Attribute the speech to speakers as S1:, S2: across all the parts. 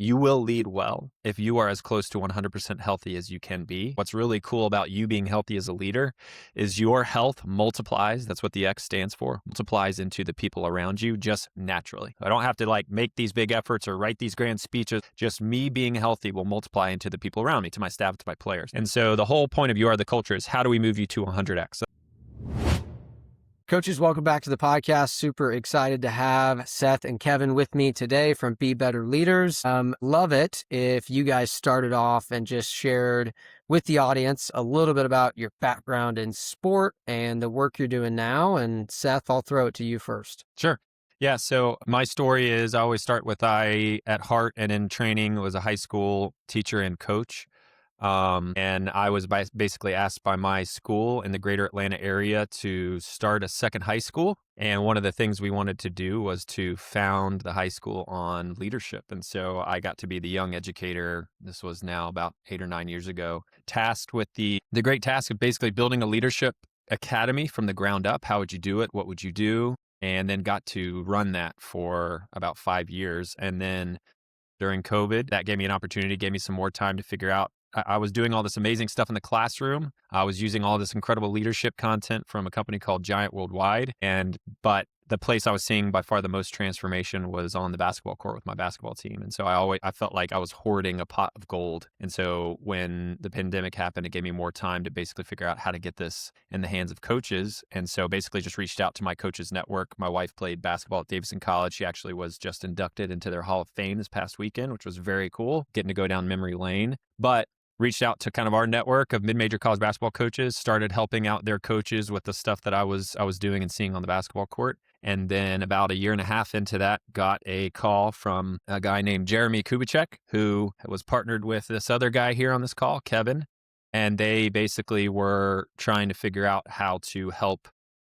S1: You will lead well if you are as close to 100% healthy as you can be. What's really cool about you being healthy as a leader is your health multiplies. That's what the X stands for, multiplies into the people around you just naturally. I don't have to like make these big efforts or write these grand speeches. Just me being healthy will multiply into the people around me, to my staff, to my players. And so the whole point of You Are the Culture is how do we move you to 100X?
S2: Coaches, welcome back to the podcast. Super excited to have Seth and Kevin with me today from Be Better Leaders. Love it if you guys started off and just shared with the audience a little bit about your background in sport and the work you're doing now. And Seth, I'll throw it to you first.
S1: Sure. Yeah. So my story is I always start with I at heart and in training was a high school teacher and coach. And I was basically asked by my school in the greater Atlanta area to start a second high school. And one of the things we wanted to do was to found the high school on leadership. And so I got to be the young educator. This was now about 8 or 9 years ago, tasked with the great task of basically building a leadership academy from the ground up. How would you do it? What would you do? And then got to run that for about 5 years. And then during COVID, that gave me an opportunity, gave me some more time to figure out. I was doing all this amazing stuff in the classroom. I was using all this incredible leadership content from a company called Giant Worldwide. But the place I was seeing by far the most transformation was on the basketball court with my basketball team. And so I felt like I was hoarding a pot of gold. And so when the pandemic happened, it gave me more time to basically figure out how to get this in the hands of coaches. And so basically just reached out to my coaches network. My wife played basketball at Davidson College. She actually was just inducted into their Hall of Fame this past weekend, which was very cool, getting to go down memory lane. But reached out to kind of our network of mid-major college basketball coaches, started helping out their coaches with the stuff that I was doing and seeing on the basketball court. And then about 1.5 years into that, got a call from a guy named Jeremy Kubicek, who was partnered with this other guy here on this call, Kevin. And they basically were trying to figure out how to help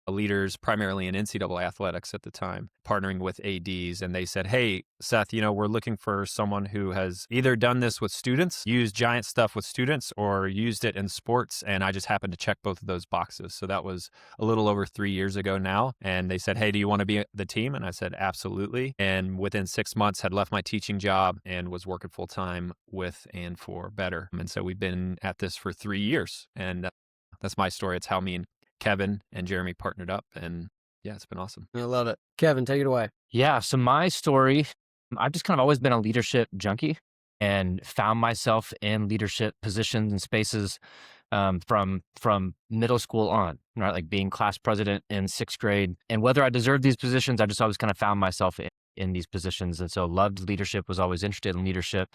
S1: leaders, primarily in NCAA athletics at the time, partnering with ADs. And they said, hey, Seth, we're looking for someone who has either done this with students, used giant stuff with students, or used it in sports. And I just happened to check both of those boxes. So that was a little over 3 years ago now. And they said, hey, do you want to be the team? And I said, absolutely. And within 6 months had left my teaching job and was working full time with and for Better. And so we've been at this for 3 years. And that's my story. It's how me and Kevin and Jeremy partnered up, and yeah, it's been awesome.
S2: I love it. Kevin, take it away.
S3: Yeah. So my story, I've just kind of always been a leadership junkie and found myself in leadership positions and spaces from middle school on, right? Like being class president in 6th grade. And whether I deserved these positions, I just always kind of found myself in these positions. And so loved leadership, was always interested in leadership.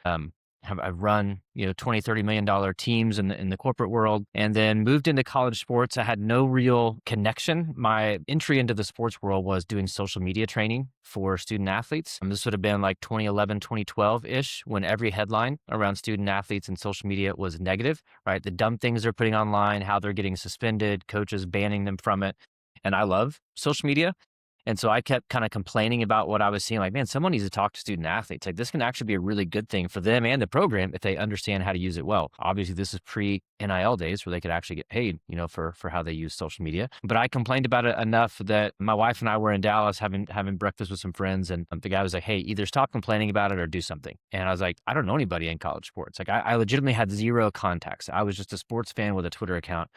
S3: I've run, $20, $30 million teams in the corporate world, and then moved into college sports. I had no real connection. My entry into the sports world was doing social media training for student athletes. This would have been like 2011, 2012-ish, when every headline around student athletes and social media was negative, right? The dumb things they're putting online, how they're getting suspended, coaches banning them from it. And I love social media. And so I kept kind of complaining about what I was seeing, like, man, someone needs to talk to student athletes. Like, this can actually be a really good thing for them and the program if they understand how to use it well. Obviously, this is pre-NIL days where they could actually get paid, for how they use social media. But I complained about it enough that my wife and I were in Dallas having breakfast with some friends, and the guy was like, hey, either stop complaining about it or do something. And I was like, I don't know anybody in college sports. Like, I legitimately had zero contacts. I was just a sports fan with a Twitter account.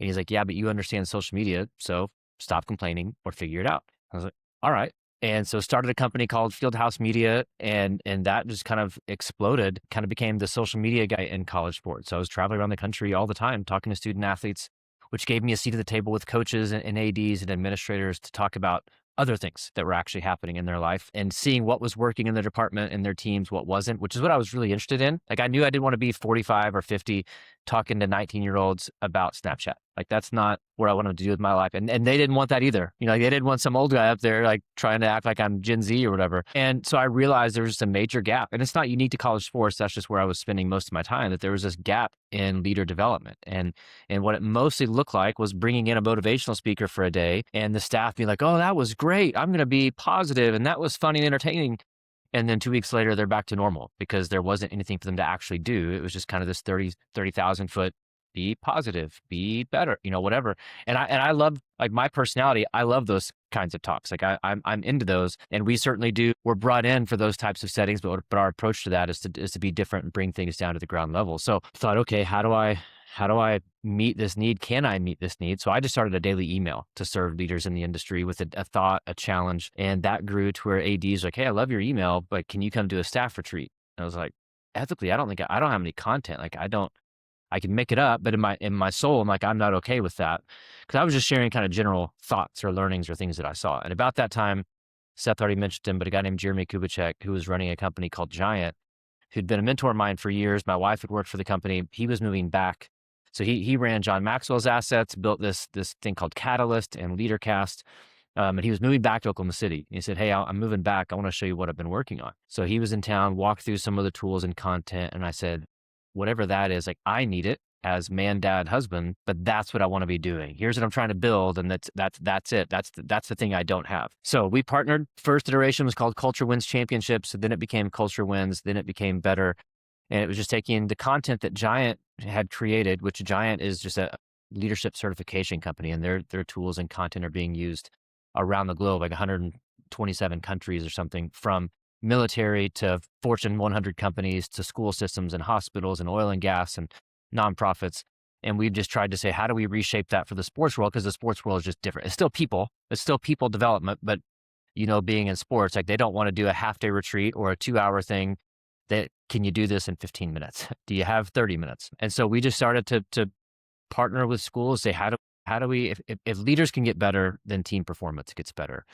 S3: And he's like, yeah, but you understand social media, so stop complaining or figure it out. I was like, all right. And so started a company called Fieldhouse Media, and that just kind of exploded, kind of became the social media guy in college sports. So I was traveling around the country all the time, talking to student athletes, which gave me a seat at the table with coaches and ADs and administrators to talk about other things that were actually happening in their life and seeing what was working in their department and their teams, what wasn't, which is what I was really interested in. Like, I knew I didn't want to be 45 or 50 talking to 19-year-olds about Snapchat. Like, that's not what I wanted to do with my life. And they didn't want that either. They didn't want some old guy up there, like, trying to act like I'm Gen Z or whatever. And so I realized there was just a major gap. And it's not unique to college sports. That's just where I was spending most of my time, that there was this gap in leader development. And what it mostly looked like was bringing in a motivational speaker for a day and the staff being like, oh, that was great. I'm going to be positive, and that was funny and entertaining. And then 2 weeks later, they're back to normal because there wasn't anything for them to actually do. It was just kind of this 30,000 foot be positive, be better, whatever. And I love, like, my personality. I love those kinds of talks. Like I'm into those, and we certainly do. We're brought in for those types of settings, but our approach to that is to be different and bring things down to the ground level. So I thought, okay, how do I meet this need? Can I meet this need? So I just started a daily email to serve leaders in the industry with a thought, a challenge. And that grew to where AD's like, hey, I love your email, but can you come do a staff retreat? And I was like, ethically, I don't have any content. Like I can make it up, but in my soul, I'm like, I'm not okay with that. Cause I was just sharing kind of general thoughts or learnings or things that I saw. And about that time, Seth already mentioned him, but a guy named Jeremy Kubicek, who was running a company called Giant, who'd been a mentor of mine for years. My wife had worked for the company. He was moving back. So he ran John Maxwell's assets, built this thing called Catalyst and LeaderCast. And he was moving back to Oklahoma City. He said, hey, I'm moving back. I want to show you what I've been working on. So he was in town, walked through some of the tools and content. And I said, whatever that is, like, I need it as man, dad, husband, but that's what I want to be doing. Here's what I'm trying to build. And that's it. That's the thing I don't have. So we partnered. First iteration was called Culture Wins Championships. Then it became Culture Wins. Then it became Better. And it was just taking the content that Giant had created, which Giant is just a leadership certification company, and their tools and content are being used around the globe, like 127 countries or something, from military to Fortune 100 companies to school systems and hospitals and oil and gas and nonprofits. And we've just tried to say, how do we reshape that for the sports world? Because the sports world is just different. It's still people development, but being in sports, like, they don't want to do a half-day retreat or a 2-hour thing. That, can you do this in 15 minutes? Do you have 30 minutes? And so we just started to partner with schools, say, how do we, if leaders can get better, then team performance gets better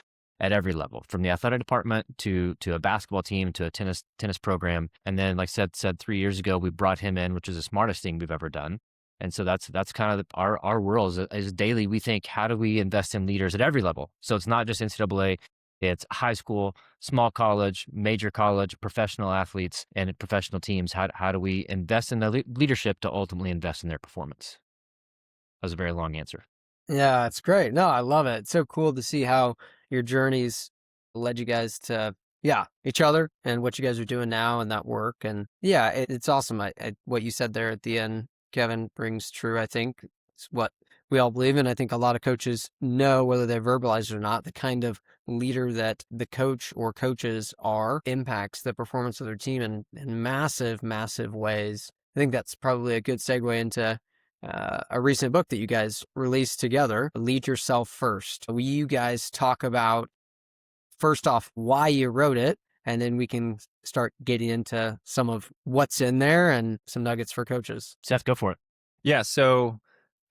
S3: at every level, from the athletic department to a basketball team, to a tennis program. And then, like Seth said, 3 years ago, we brought him in, which is the smartest thing we've ever done. And so that's kind of our world is daily. We think, how do we invest in leaders at every level? So it's not just NCAA. It's high school, small college, major college, professional athletes, and professional teams. How do we invest in the leadership to ultimately invest in their performance? That was a very long answer.
S2: Yeah, it's great. No, I love it. It's so cool to see how your journeys led you guys to, each other and what you guys are doing now and that work. And yeah, it's awesome. What you said there at the end, Kevin, brings true. I think it's what we all believe in. I think a lot of coaches know, whether they verbalize it or not, the kind of leader that the coach or coaches are impacts the performance of their team in massive, massive ways. I think that's probably a good segue into a recent book that you guys released together, Lead Yourself First. Will you guys talk about, first off, why you wrote it, and then we can start getting into some of what's in there and some nuggets for coaches.
S3: Seth, go for it.
S1: Yeah, so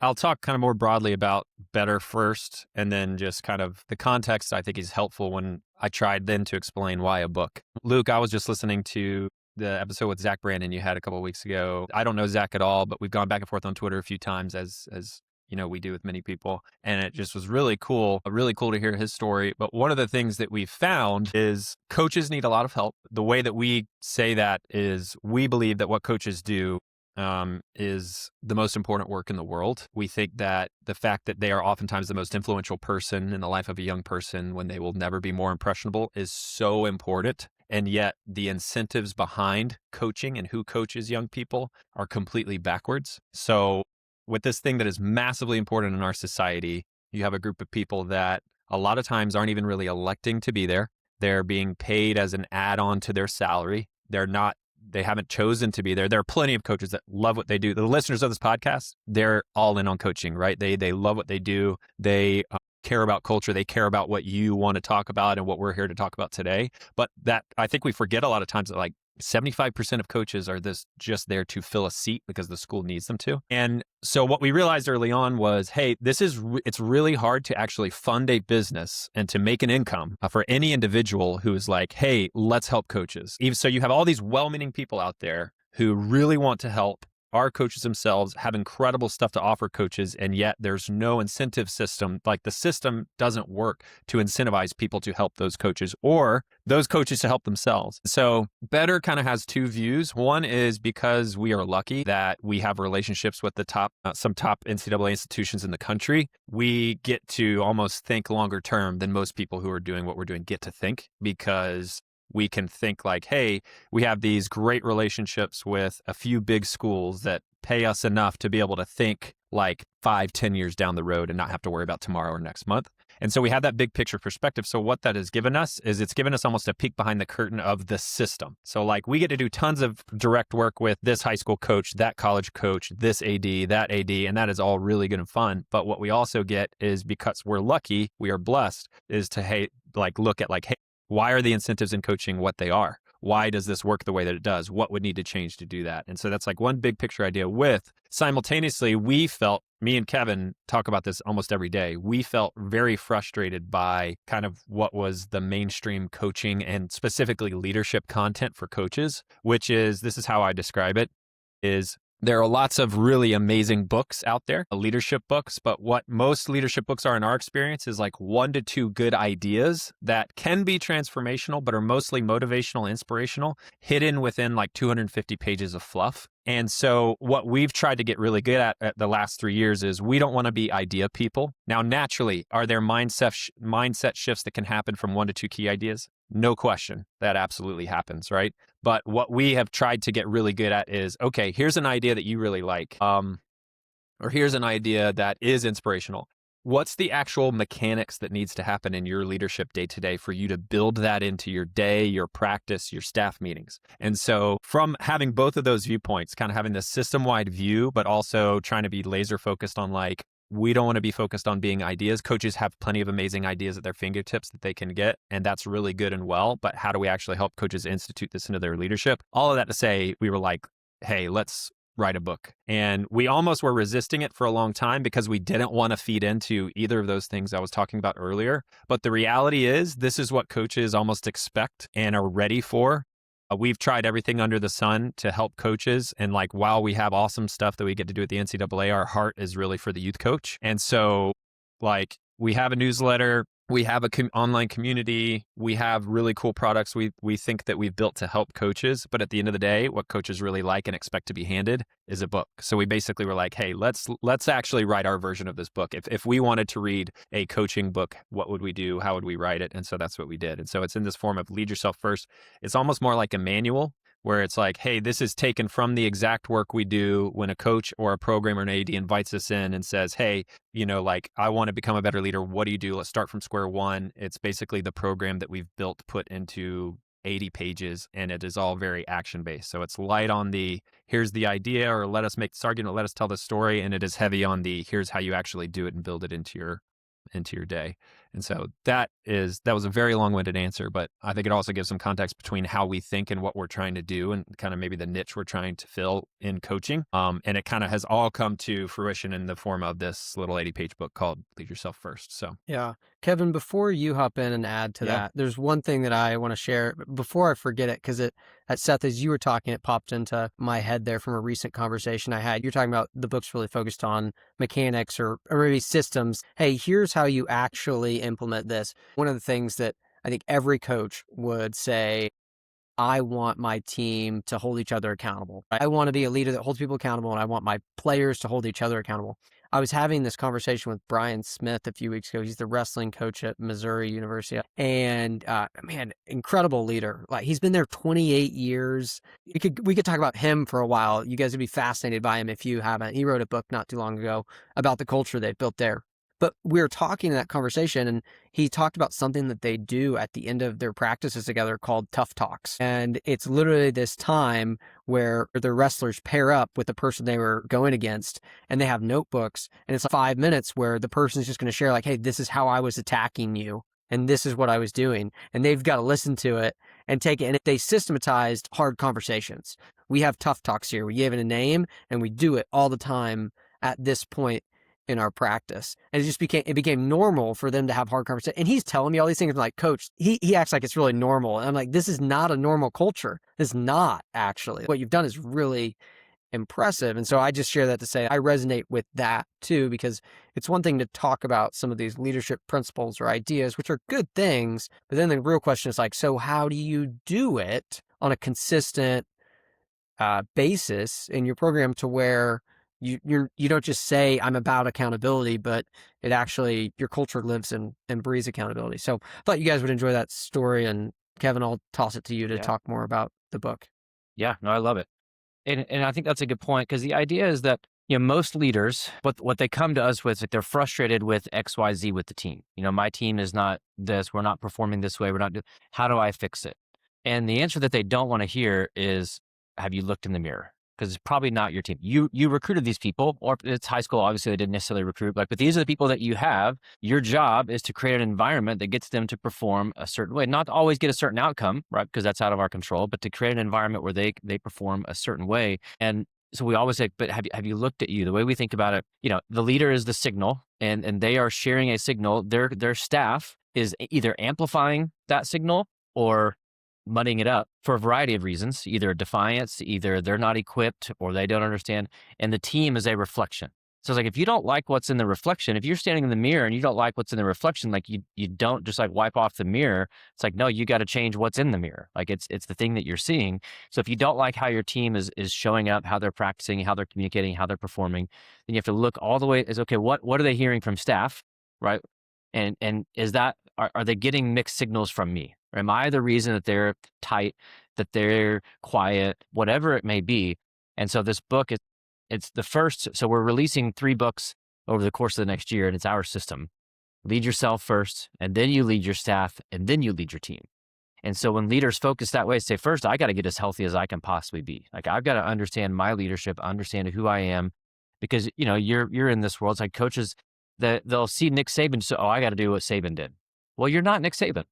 S1: I'll talk kind of more broadly about better first, and then just kind of the context I think is helpful when I tried then to explain why a book. Luke, I was just listening to the episode with Zach Brandon you had a couple of weeks ago. I don't know Zach at all, but we've gone back and forth on Twitter a few times, as we do with many people. And it just was really cool to hear his story. But one of the things that we found is coaches need a lot of help. The way that we say that is, we believe that what coaches do is the most important work in the world. We think that the fact that they are oftentimes the most influential person in the life of a young person, when they will never be more impressionable, is so important. And yet the incentives behind coaching and who coaches young people are completely backwards. So with this thing that is massively important in our society, you have a group of people that a lot of times aren't even really electing to be there. They're being paid as an add-on to their salary. They haven't chosen to be there. There are plenty of coaches that love what they do. The listeners of this podcast, they're all in on coaching, right? They love what they do. They care about culture. They care about what you want to talk about and what we're here to talk about today. But that, I think we forget a lot of times that, like, 75% of coaches are just there to fill a seat because the school needs them to. And so what we realized early on was, hey, it's really hard to actually fund a business and to make an income for any individual who is like, hey, let's help coaches. Even so, you have all these well-meaning people out there who really want to help. Our coaches themselves have incredible stuff to offer coaches, and yet there's no incentive system. Like, the system doesn't work to incentivize people to help those coaches, or those coaches to help themselves. So Better kind of has two views. One is because we are lucky that we have relationships with some top NCAA institutions in the country. We get to almost think longer term than most people who are doing what we're doing get to think, because we can think like, hey, we have these great relationships with a few big schools that pay us enough to be able to think like 5-10 years down the road and not have to worry about tomorrow or next month. And so we have that big picture perspective. So what that has given us is it's given us almost a peek behind the curtain of the system. So like we get to do tons of direct work with this high school coach, that college coach, this AD, that AD, and that is all really good and fun. But what we also get is, because we're lucky, we are blessed, is to look at hey, why are the incentives in coaching what they are? Why does this work the way that it does? What would need to change to do that? And so that's like one big picture idea. With simultaneously, we felt, me and Kevin talk about this almost every day, we felt very frustrated by kind of what was the mainstream coaching and specifically leadership content for coaches, which is, this is how I describe it, is there are lots of really amazing books out there, leadership books, but what most leadership books are in our experience is like 1 to 2 good ideas that can be transformational, but are mostly motivational, inspirational, hidden within like 250 pages of fluff. And so what we've tried to get really good at the last 3 years is we don't want to be idea people. Now, naturally, are there mindset shifts that can happen from 1 to 2 key ideas? No question. That absolutely happens, right? But what we have tried to get really good at is, okay, here's an idea that you really like, or here's an idea that is inspirational. What's the actual mechanics that needs to happen in your leadership day to day for you to build that into your day, your practice, your staff meetings? And so from having both of those viewpoints, kind of having this system-wide view, but also trying to be laser focused on like, we don't want to be focused on being ideas. Coaches have plenty of amazing ideas at their fingertips that they can get, and that's really good and well. But how do we actually help coaches institute this into their leadership? All of that to say, we were like, hey, let's write a book. And we almost were resisting it for a long time because we didn't want to feed into either of those things I was talking about earlier. But the reality is, this is what coaches almost expect and are ready for. We've tried everything under the sun to help coaches. And like, while we have awesome stuff that we get to do at the NCAA, our heart is really for the youth coach. And so like, we have a newsletter, we have an online community, we have really cool products we think that we've built to help coaches. But at the end of the day, what coaches really like and expect to be handed is a book. So we basically were like, hey, let's actually write our version of this book. If we wanted to read a coaching book, what would we do? How would we write it? And so that's what we did. And so it's in this form of lead yourself first. It's almost more like a manual, where it's like, hey, this is taken from the exact work we do when a coach or a program or an AD invites us in and says, hey, like, I want to become a better leader. What do you do? Let's start from square one. It's basically the program that we've built, put into 80 pages, and it is all very action-based. So it's light on the, here's the idea, or let us make this argument, let us tell the story, and it is heavy on the, here's how you actually do it and build it into your day. And so that was a very long-winded answer, but I think it also gives some context between how we think and what we're trying to do, and kind of maybe the niche we're trying to fill in coaching. And it kind of has all come to fruition in the form of this little 80-page book called Lead Yourself First. So
S2: yeah. Kevin, before you hop in and add to that, there's one thing that I want to share before I forget it, because Seth, as you were talking, it popped into my head there from a recent conversation I had. You're talking about the book's really focused on mechanics or maybe systems. Hey, here's how you actually implement this. One of the things that I think every coach would say, I want my team to hold each other accountable. I want to be a leader that holds people accountable, and I want my players to hold each other accountable. I was having this conversation with Brian Smith a few weeks ago. He's the wrestling coach at Missouri University, and man, incredible leader. Like, he's been there 28 years. We could talk about him for a while. You guys would be fascinated by him if you haven't. He wrote a book not too long ago about the culture they've built there. But we were talking in that conversation, and he talked about something that they do at the end of their practices together called Tough Talks. And it's literally this time where the wrestlers pair up with the person they were going against, and they have notebooks. And it's like 5 minutes where the person's just going to share, like, hey, this is how I was attacking you, and this is what I was doing. And they've got to listen to it and take it. And they systematized hard conversations. We have Tough Talks here. We gave it a name, and we do it all the time at this point in our practice. And it became normal for them to have hard conversations. And he's telling me all these things. I'm like, coach, he acts like it's really normal. And I'm like, this is not a normal culture. It's not, actually. What you've done is really impressive. And so I just share that to say I resonate with that too, because it's one thing to talk about some of these leadership principles or ideas, which are good things. But then the real question is like, so how do you do it on a consistent basis in your program to where you don't just say I'm about accountability, but it actually, your culture lives and breathes accountability. So I thought you guys would enjoy that story. And Kevin, I'll toss it to you to talk more about the book.
S3: Yeah, no, I love it. And I think that's a good point, because the idea is that, most leaders, what they come to us with, like, they're frustrated with XYZ with the team. My team is not this, we're not performing this way, we're not doing, how do I fix it? And the answer that they don't want to hear is, have you looked in the mirror? Because it's probably not your team. You recruited these people, or it's high school, obviously they didn't necessarily recruit, but these are the people that you have. Your job is to create an environment that gets them to perform a certain way, not to always get a certain outcome, right? Because that's out of our control, but to create an environment where they perform a certain way. And so we always say, but have you looked at you? The way we think about it, the leader is the signal, and they are sharing a signal. Their staff is either amplifying that signal or muddying it up for a variety of reasons, either defiance, either they're not equipped or they don't understand. And the team is a reflection. So it's like, if you don't like what's in the reflection, if you're standing in the mirror and you don't like what's in the reflection, like you don't just like wipe off the mirror. It's like, no, you got to change what's in the mirror. Like it's the thing that you're seeing. So if you don't like how your team is showing up, how they're practicing, how they're communicating, how they're performing, then you have to look all the way is, okay, what are they hearing from staff? Right. And is that, are they getting mixed signals from me? Or am I the reason that they're tight, that they're quiet, whatever it may be? And so this book, it's the first. So we're releasing 3 books over the course of the next year, and it's our system. Lead yourself first, and then you lead your staff, and then you lead your team. And so when leaders focus that way, say, first, I got to get as healthy as I can possibly be. Like, I've got to understand my leadership, understand who I am, because you're in this world. It's like coaches that they'll see Nick Saban, so, oh, I got to do what Saban did. Well, you're not Nick Saban,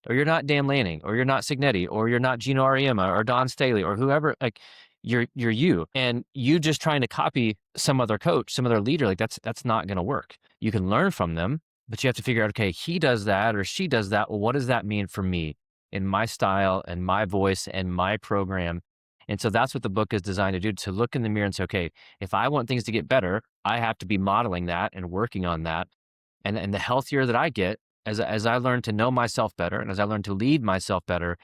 S3: or you're not Dan Lanning, or you're not Signetti, or you're not Gino Auriemma, or Don Staley, or whoever. Like, you're you, and you just trying to copy some other coach, some other leader. Like that's not going to work. You can learn from them, but you have to figure out, okay, he does that or she does that. Well, what does that mean for me in my style and my voice and my program? And so that's what the book is designed to do, to look in the mirror and say, okay, if I want things to get better, I have to be modeling that and working on that. And the healthier that I get, as I learn to know myself better and as I learn to lead myself better,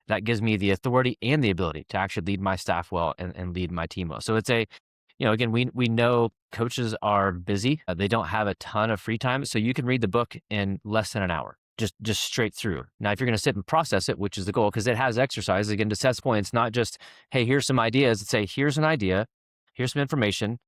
S3: that gives me the authority and the ability to actually lead my staff well and lead my team well. So it's again, we know coaches are busy. They don't have a ton of free time. So you can read the book in less than an hour, just straight through. Now, if you're going to sit and process it, which is the goal, because it has exercise, again, to Seth's point, it's not just, hey, here's some ideas. It's say, here's an idea, here's some information,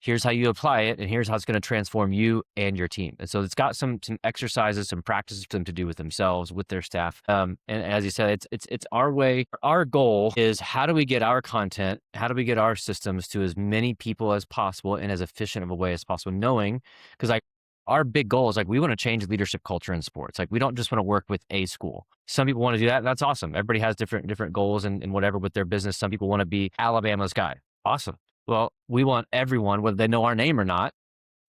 S3: here's how you apply it, and here's how it's going to transform you and your team. And so it's got some exercises, some practices for them to do with themselves, with their staff. And as you said, it's our way. Our goal is, how do we get our content, how do we get our systems to as many people as possible in as efficient of a way as possible, knowing, because like our big goal is, like, we want to change leadership culture in sports. Like, we don't just want to work with a school. Some people want to do that. That's awesome. Everybody has different goals and whatever with their business. Some people want to be Alabama's guy. Awesome. Well, we want everyone, whether they know our name or not,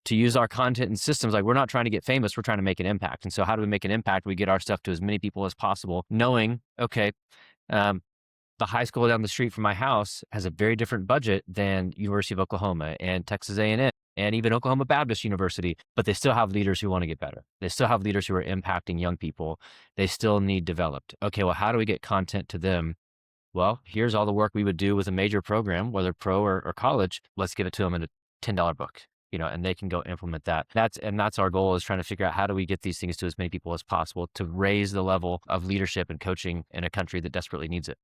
S3: to use our content and systems. Like, we're not trying to get famous, we're trying to make an impact. And so how do we make an impact? We get our stuff to as many people as possible, knowing, okay, the high school down the street from my house has a very different budget than University of Oklahoma and Texas A&M and even Oklahoma Baptist University, but they still have leaders who want to get better. They still have leaders who are impacting young people. They still need developed. Okay, well, how do we get content to them? Well, here's all the work we would do with a major program, whether pro or college. Let's give it to them in a $10 book, and they can go implement that. That's our goal, is trying to figure out, how do we get these things to as many people as possible to raise the level of leadership and coaching in a country that desperately needs it.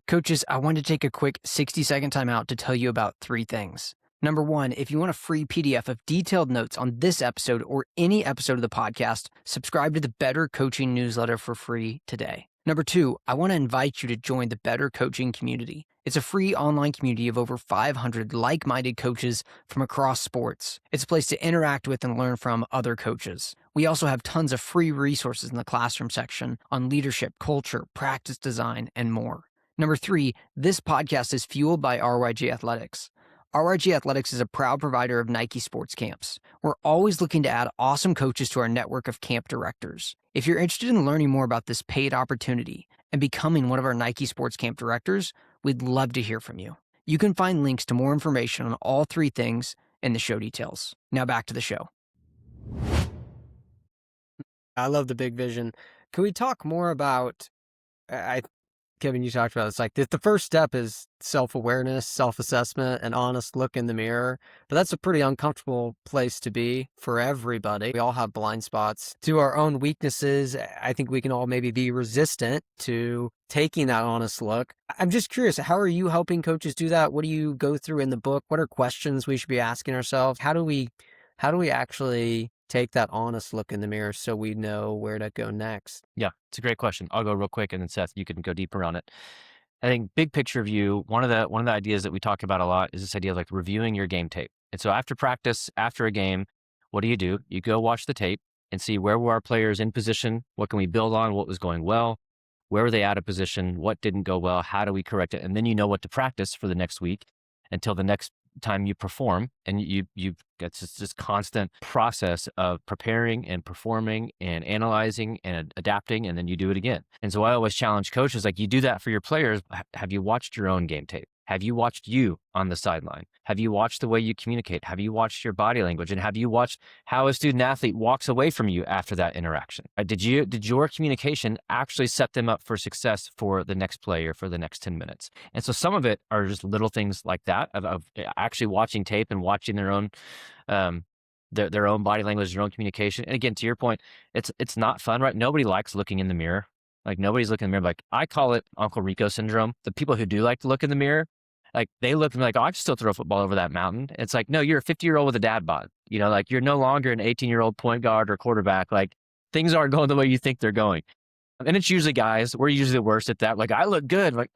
S2: Coaches, I want to take a quick 60-second time out to tell you about 3 things. Number 1, if you want a free PDF of detailed notes on this episode or any episode of the podcast, subscribe to the Better Coaching newsletter for free today. Number 2, I want to invite you to join the Better Coaching community. It's a free online community of over 500 like-minded coaches from across sports. It's a place to interact with and learn from other coaches. We also have tons of free resources in the classroom section on leadership, culture, practice design, and more. Number 3, this podcast is fueled by RYG Athletics. RYG Athletics is a proud provider of Nike sports camps. We're always looking to add awesome coaches to our network of camp directors. If you're interested in learning more about this paid opportunity and becoming one of our Nike sports camp directors, we'd love to hear from you. You can find links to more information on all 3 things in the show details. Now back to the show. I love the big vision. Can we talk more about, I Kevin, you talked about, it's like the first step is self-awareness, self-assessment, an honest look in the mirror. But that's a pretty uncomfortable place to be for everybody. We all have blind spots to our own weaknesses. I think we can all maybe be resistant to taking that honest look. I'm just curious, how are you helping coaches do that? What do you go through in the book? What are questions we should be asking ourselves? How do we actually take that honest look in the mirror so we know where to go next?
S3: Yeah, it's a great question. I'll go real quick, and then Seth, you can go deeper on it. I think big picture view, one of the ideas that we talk about a lot is this idea of like reviewing your game tape. And so after practice, after a game, what do? You go watch the tape and see where were our players in position, what can we build on, what was going well, where were they out of position, what didn't go well, how do we correct it, and then you know what to practice for the next week until the next time you perform. And you it's just this constant process of preparing and performing and analyzing and adapting, and then you do it again. And so I always challenge coaches, like, you do that for your players. Have you watched your own game tape? Have you watched you on the sideline? Have you watched the way you communicate? Have you watched your body language? And have you watched how a student athlete walks away from you after that interaction? Did your communication actually set them up for success for the next play or for the next 10 minutes? And so some of it are just little things like that of actually watching tape and watching their own their own body language, their own communication. And again, to your point, it's not fun, right? Nobody likes looking in the mirror. Like, nobody's looking in the mirror. Like, I call it Uncle Rico syndrome. The people who do like to look in the mirror, like, they look at me like, oh, I can still throw a football over that mountain. It's like, no, you're a 50-year-old with a dad bod. You know, like, you're no longer an 18-year-old point guard or quarterback. Like, things aren't going the way you think they're going. And it's usually guys. We're usually the worst at that. Like, I look good. Like,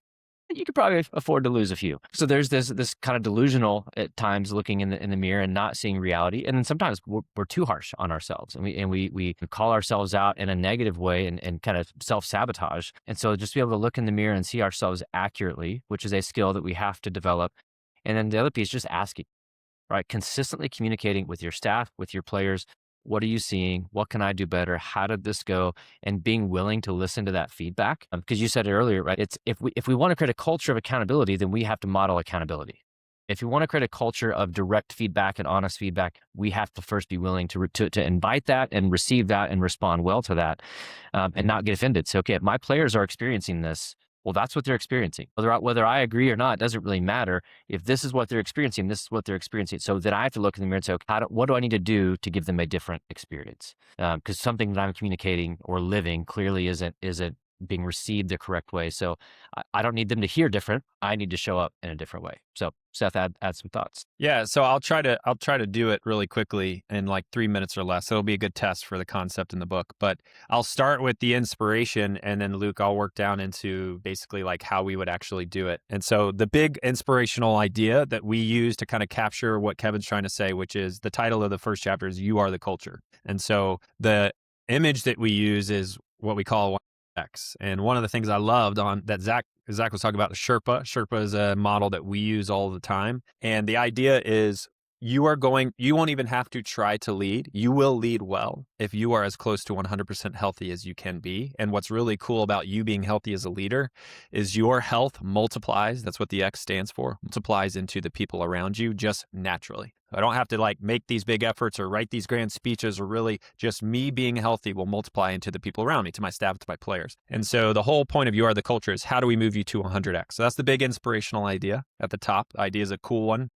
S3: you could probably afford to lose a few. So there's this kind of delusional at times looking in the mirror and not seeing reality. And then sometimes we're too harsh on ourselves, and we call ourselves out in a negative way and kind of self-sabotage. And so just be able to look in the mirror and see ourselves accurately, which is a skill that we have to develop. And then the other piece, just asking, right? Consistently communicating with your staff, with your players. What are you seeing? What can I do better? How did this go? And being willing to listen to that feedback. Because you said it earlier, right? It's if we want to create a culture of accountability, then we have to model accountability. If you want to create a culture of direct feedback and honest feedback, we have to first be willing to invite that and receive that and respond well to that, and not get offended. So, okay, if my players are experiencing this, well, that's what they're experiencing. Whether I agree or not, doesn't really matter. If this is what they're experiencing, this is what they're experiencing. So then I have to look in the mirror and say, okay, what do I need to do to give them a different experience? Because something that I'm communicating or living clearly isn't being received the correct way. So I don't need them to hear different. I need to show up in a different way. So Seth, add some thoughts.
S1: Yeah, so I'll try to do it really quickly in like 3 minutes or less. It'll be a good test for the concept in the book. But I'll start with the inspiration, and then Luke, I'll work down into basically like how we would actually do it. And so the big inspirational idea that we use to kind of capture what Kevin's trying to say, which is the title of the first chapter is "You Are the Culture." And so the image that we use is what we call X. And one of the things I loved on that Zach was talking about, the Sherpa. Sherpa is a model that we use all the time. And the idea is you won't even have to try to lead. You will lead well if you are as close to 100% healthy as you can be. And what's really cool about you being healthy as a leader is your health multiplies. That's what the X stands for, multiplies into the people around you just naturally. I don't have to like make these big efforts or write these grand speeches, or really just me being healthy will multiply into the people around me, to my staff, to my players. And so the whole point of You Are the Culture is how do we move you to 100X? So that's the big inspirational idea at the top. The idea is a cool one.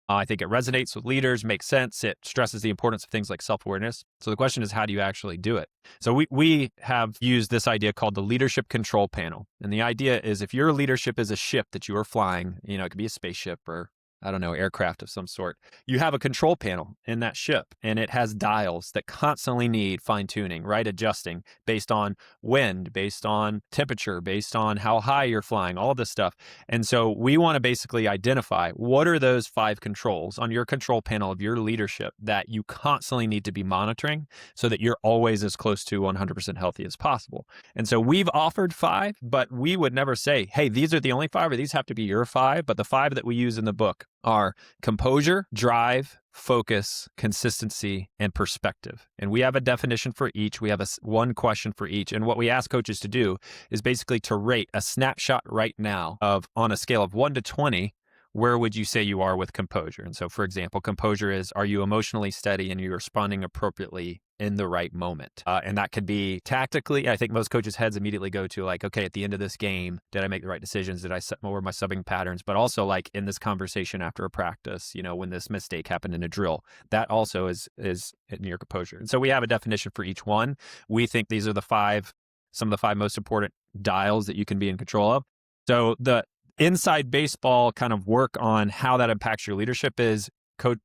S1: I think it resonates with leaders, makes sense. It stresses the importance of things like self-awareness. So the question is, how do you actually do it? So we have used this idea called the leadership control panel. And the idea is if your leadership is a ship that you are flying, it could be a spaceship or I don't know, aircraft of some sort. You have a control panel in that ship, and it has dials that constantly need fine tuning, right? Adjusting based on wind, based on temperature, based on how high you're flying, all this stuff. And so we want to basically identify what are those 5 controls on your control panel of your leadership that you constantly need to be monitoring so that you're always as close to 100% healthy as possible. And so we've offered 5, but we would never say, hey, these are the only 5 or these have to be your 5. But the 5 that we use in the book are composure, drive, focus, consistency, and perspective. And we have a definition for each. We have one question for each. And what we ask coaches to do is basically to rate a snapshot right now of, on a scale of 1 to 20, where would you say you are with composure? And so, for example, composure is, are you emotionally steady and you're responding appropriately in the right moment? And that could be tactically. I think most coaches' heads immediately go to like, okay, at the end of this game, did I make the right decisions? Did I set more of my subbing patterns? But also like in this conversation after a practice, when this mistake happened in a drill, that also is in your composure. And so we have a definition for each one. We think these are some of the five most important dials that you can be in control of. So the inside baseball kind of work on how that impacts your leadership is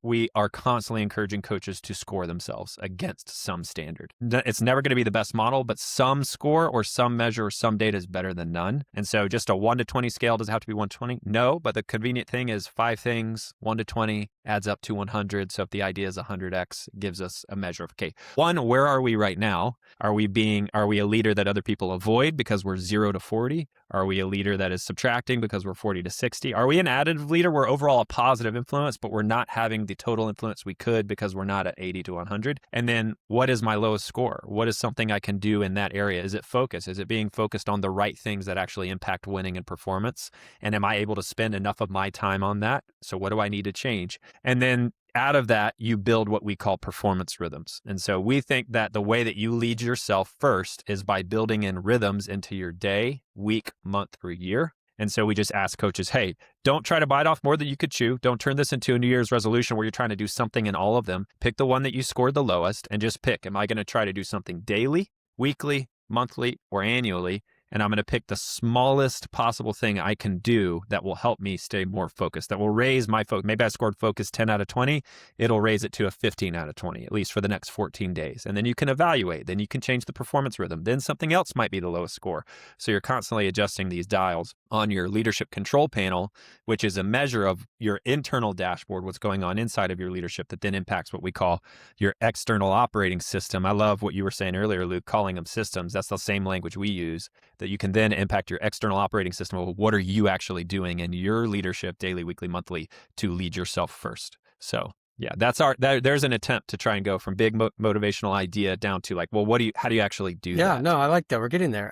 S1: we are constantly encouraging coaches to score themselves against some standard. It's never going to be the best model, but some score or some measure or some data is better than none. And so just a 1 to 20 scale, does it have to be 120? No, but the convenient thing is 5 things, 1 to 20 adds up to 100. So if the idea is 100x, gives us a measure of, okay, one, where are we right now? Are we a leader that other people avoid because we're 0 to 40? Are we a leader that is subtracting because we're 40 to 60? Are we an additive leader? We're overall a positive influence, but we're not having the total influence we could because we're not at 80 to 100. And then what is my lowest score? What is something I can do in that area? Is it focus? Is it being focused on the right things that actually impact winning and performance? And am I able to spend enough of my time on that? So what do I need to change? And then out of that, you build what we call performance rhythms. And so we think that the way that you lead yourself first is by building in rhythms into your day, week, month, or year. And so we just ask coaches, hey, don't try to bite off more than you could chew. Don't turn this into a New Year's resolution where you're trying to do something in all of them. Pick the one that you scored the lowest and just pick, am I going to try to do something daily, weekly, monthly, or annually? And I'm going to pick the smallest possible thing I can do that will help me stay more focused, that will raise my focus. Maybe I scored focus 10 out of 20. It'll raise it to a 15 out of 20, at least for the next 14 days. And then you can evaluate. Then you can change the performance rhythm. Then something else might be the lowest score. So you're constantly adjusting these dials on your leadership control panel, which is a measure of your internal dashboard, what's going on inside of your leadership that then impacts what we call your external operating system. I love what you were saying earlier, Luke, calling them systems. That's the same language we use, that you can then impact your external operating system. Well, what are you actually doing in your leadership daily, weekly, monthly to lead yourself first? So yeah, there's an attempt to try and go from big motivational idea down to like, well, how do you actually do that?
S2: Yeah, no, I like that. We're getting there.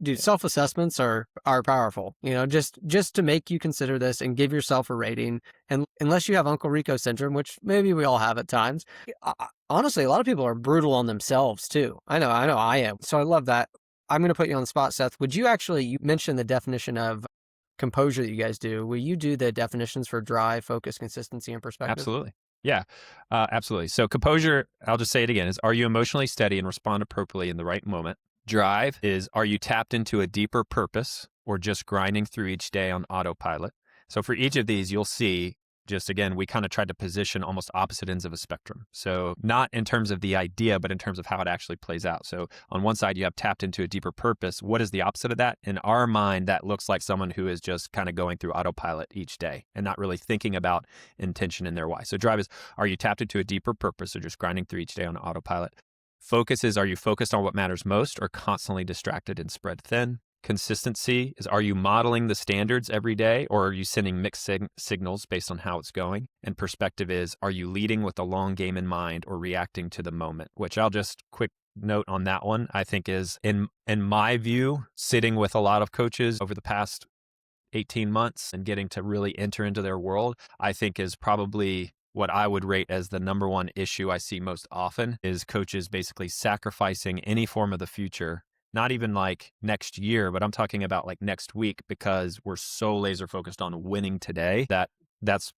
S2: Dude, self-assessments are powerful, just to make you consider this and give yourself a rating. And unless you have Uncle Rico syndrome, which maybe we all have at times, honestly, a lot of people are brutal on themselves too. I know I am. So I love that. I'm going to put you on the spot, Seth. Would you mention the definition of composure that you guys do? Will you do the definitions for drive, focus, consistency, and perspective?
S1: Absolutely. Yeah, absolutely. So composure, I'll just say it again, is, are you emotionally steady and respond appropriately in the right moment? Drive is, are you tapped into a deeper purpose or just grinding through each day on autopilot? So for each of these, you'll see, just again, we kind of tried to position almost opposite ends of a spectrum. So not in terms of the idea, but in terms of how it actually plays out. So on one side, you have tapped into a deeper purpose. What is the opposite of that? In our mind, that looks like someone who is just kind of going through autopilot each day and not really thinking about intention in their why. So drive is, are you tapped into a deeper purpose or just grinding through each day on autopilot? Focus is, are you focused on what matters most or constantly distracted and spread thin? Consistency is, are you modeling the standards every day or are you sending mixed signals based on how it's going? And perspective is, are you leading with the long game in mind or reacting to the moment? Which I'll just quick note on that one, I think is, in my view, sitting with a lot of coaches over the past 18 months and getting to really enter into their world, I think is probably what I would rate as the number one issue I see most often, is coaches basically sacrificing any form of the future, not even like next year, but I'm talking about like next week, because we're so laser focused on winning today that's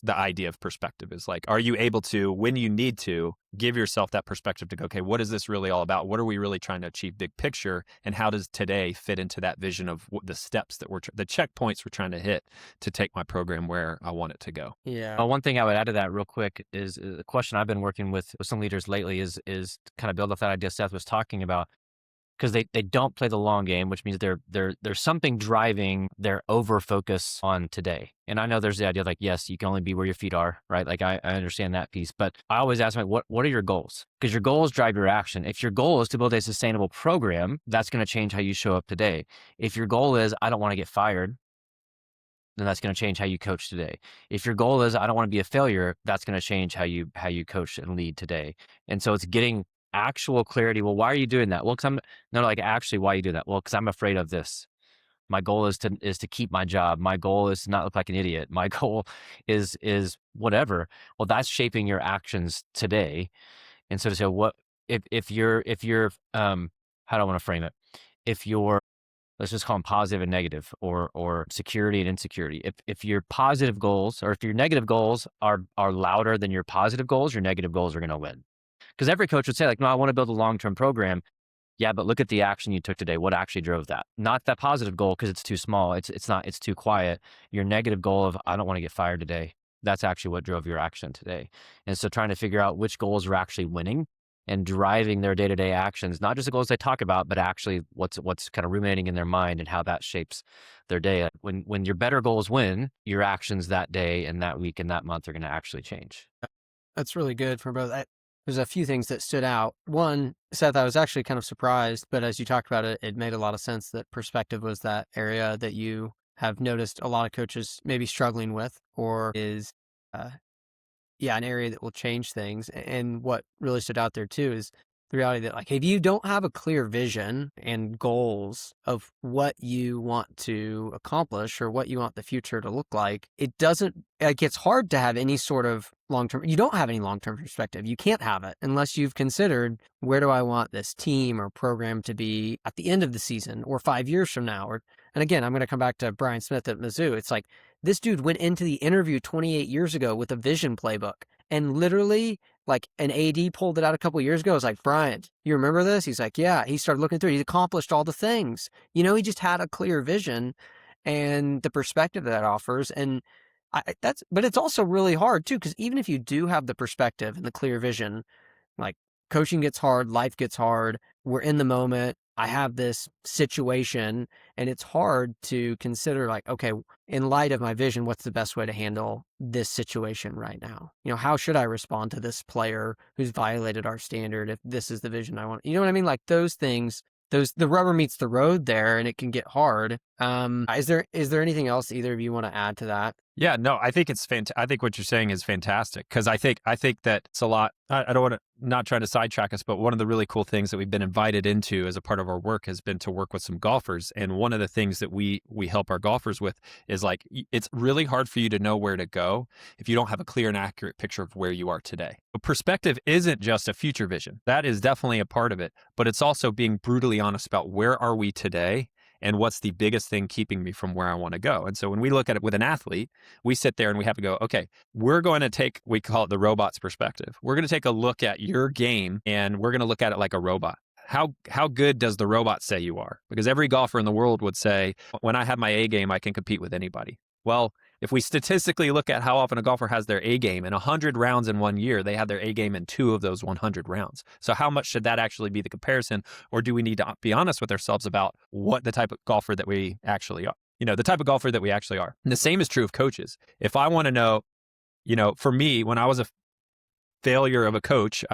S1: the idea of perspective, is like, are you able to, when you need to, give yourself that perspective to go, okay, what is this really all about? What are we really trying to achieve big picture? And how does today fit into that vision of the steps that the checkpoints we're trying to hit to take my program where I want it to go?
S2: Yeah.
S3: One thing I would add to that real quick is a question I've been working with some leaders lately is kind of build off that idea Seth was talking about. Because they don't play the long game, which means there's something driving their over focus on today. And I know there's the idea like, yes, you can only be where your feet are, right? Like I understand that piece, but I always ask them, what are your goals? Because your goals drive your action. If your goal is to build a sustainable program, that's going to change how you show up today. If your goal is, I don't want to get fired, then that's going to change how you coach today. If your goal is, I don't want to be a failure, that's going to change how you coach and lead today. And so it's getting actual clarity. Well, why are you doing that? Well, because actually, why you do that? Well, because I'm afraid of this. My goal is to keep my job. My goal is to not look like an idiot. My goal is whatever. Well, that's shaping your actions today. And so to say, what if you're how do I want to frame it? If you're, let's just call them positive and negative, or security and insecurity. If your positive goals, or if your negative goals are louder than your positive goals, your negative goals are going to win. Because every coach would say, like, no, I want to build a long-term program. Yeah, but look at the action you took today. What actually drove that? Not that positive goal, because it's too small. It's too quiet. Your negative goal of, I don't want to get fired today. That's actually what drove your action today. And so trying to figure out which goals are actually winning and driving their day-to-day actions, not just the goals they talk about, but actually what's kind of ruminating in their mind and how that shapes their day. When your better goals win, your actions that day and that week and that month are going to actually change.
S2: That's really good for both. There's a few things that stood out. One, Seth, I was actually kind of surprised, but as you talked about it, it made a lot of sense that perspective was that area that you have noticed a lot of coaches maybe struggling with, or is, uh, an area that will change things. And what really stood out there too is the reality that, like, if you don't have a clear vision and goals of what you want to accomplish or what you want the future to look like, it's hard to have any sort of long-term, you don't have any long-term perspective. You can't have it unless you've considered, where do I want this team or program to be at the end of the season or 5 years from now? And again, I'm going to come back to Brian Smith at Mizzou. It's like, this dude went into the interview 28 years ago with a vision playbook, and literally, like, an AD pulled it out a couple of years ago. It's like, Brian, you remember this? He's like, yeah. He started looking through it. He's accomplished all the things. He just had a clear vision and the perspective that offers. And but it's also really hard too, because even if you do have the perspective and the clear vision, like, coaching gets hard, life gets hard. We're in the moment. I have this situation, and it's hard to consider, like, okay, in light of my vision, what's the best way to handle this situation right now? How should I respond to this player who's violated our standard if this is the vision I want? You know what I mean? Like, those things, the rubber meets the road there, and it can get hard. Is there anything else either of you want to add to that?
S1: Yeah, no, I think it's I think what you're saying is fantastic, because I think that it's a lot. I don't want to, not trying to sidetrack us, but one of the really cool things that we've been invited into as a part of our work has been to work with some golfers. And one of the things that we help our golfers with is, like, it's really hard for you to know where to go if you don't have a clear and accurate picture of where you are today. But perspective isn't just a future vision. That is definitely a part of it, but it's also being brutally honest about where are we today and what's the biggest thing keeping me from where I want to go. And so when we look at it with an athlete, we sit there and we have to go, okay, we're going to take, we call it the robot's perspective. We're going to take a look at your game, and we're going to look at it like a robot. How good does the robot say you are? Because every golfer in the world would say, when I have my A game, I can compete with anybody. Well, if we statistically look at how often a golfer has their A game, in 100 rounds in 1 year, they have their A game in 2 of those 100 rounds. So how much should that actually be the comparison? Or do we need to be honest with ourselves about what the type of golfer that we actually are? The type of golfer that we actually are. And the same is true of coaches. If I want to know, for me, when I was a failure of a coach,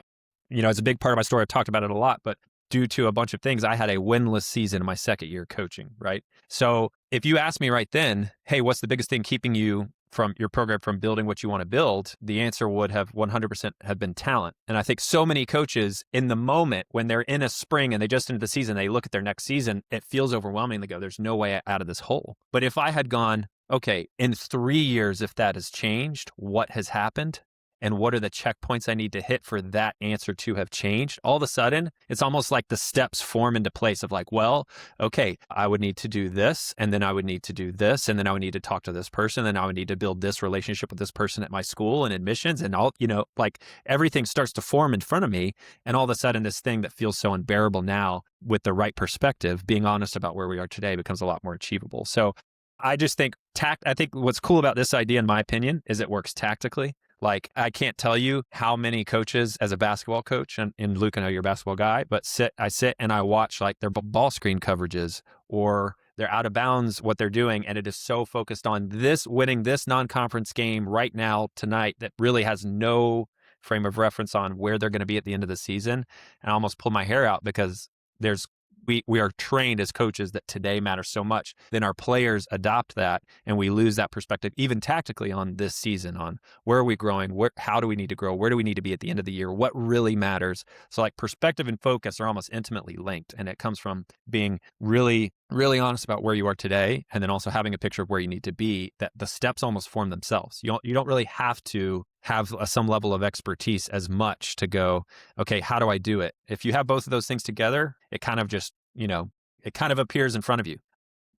S1: it's a big part of my story. I've talked about it a lot, but due to a bunch of things, I had a winless season in my second year coaching, right? So if you ask me right then, hey, what's the biggest thing keeping you from your program from building what you want to build? The answer would have 100% have been talent. And I think so many coaches in the moment, when they're in a spring and they just into the season, they look at their next season, it feels overwhelming. They go, there's no way out of this hole. But if I had gone, okay, in 3 years, if that has changed, what has happened? And what are the checkpoints I need to hit for that answer to have changed? All of a sudden, it's almost like the steps form into place of, like, well, okay, I would need to do this, and then I would need to do this, and then I would need to talk to this person, and I would need to build this relationship with this person at my school and admissions, and all, like, everything starts to form in front of me. And all of a sudden, this thing that feels so unbearable now, with the right perspective, being honest about where we are today, becomes a lot more achievable. So I just think I think what's cool about this idea, in my opinion, is it works tactically. Like, I can't tell you how many coaches as a basketball coach, and Luke, I know you're a basketball guy, but I sit and I watch, like, their ball screen coverages, or they're out of bounds, what they're doing. And it is so focused on winning this non-conference game right now, tonight, that really has no frame of reference on where they're going to be at the end of the season. And I almost pull my hair out, because there's we are trained as coaches that today matters so much, then our players adopt that and we lose that perspective, even tactically on this season, on where are we growing, how do we need to grow, where do we need to be at the end of the year, what really matters. So like perspective and focus are almost intimately linked, and it comes from being really, really honest about where you are today, and then also having a picture of where you need to be, that the steps almost form themselves. You don't really have to have some level of expertise as much to go, okay, how do I do it? If you have both of those things together, it kind of just, it kind of appears in front of you.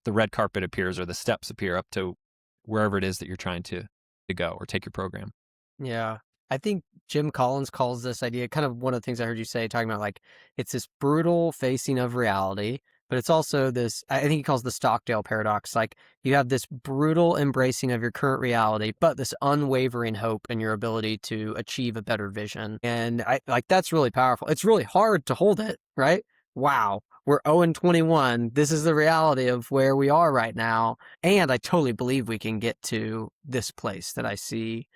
S1: The red carpet appears, or the steps appear up to wherever it is that you're trying to go or take your program.
S2: Yeah. I think Jim Collins calls this idea, kind of one of the things I heard you say, talking about like it's this brutal facing of reality, but it's also this, I think he calls the Stockdale paradox. Like you have this brutal embracing of your current reality, but this unwavering hope in your ability to achieve a better vision. And I like that's really powerful. It's really hard to hold it, right? Wow, we're 0-21. This is the reality of where we are right now. And I totally believe we can get to this place that I see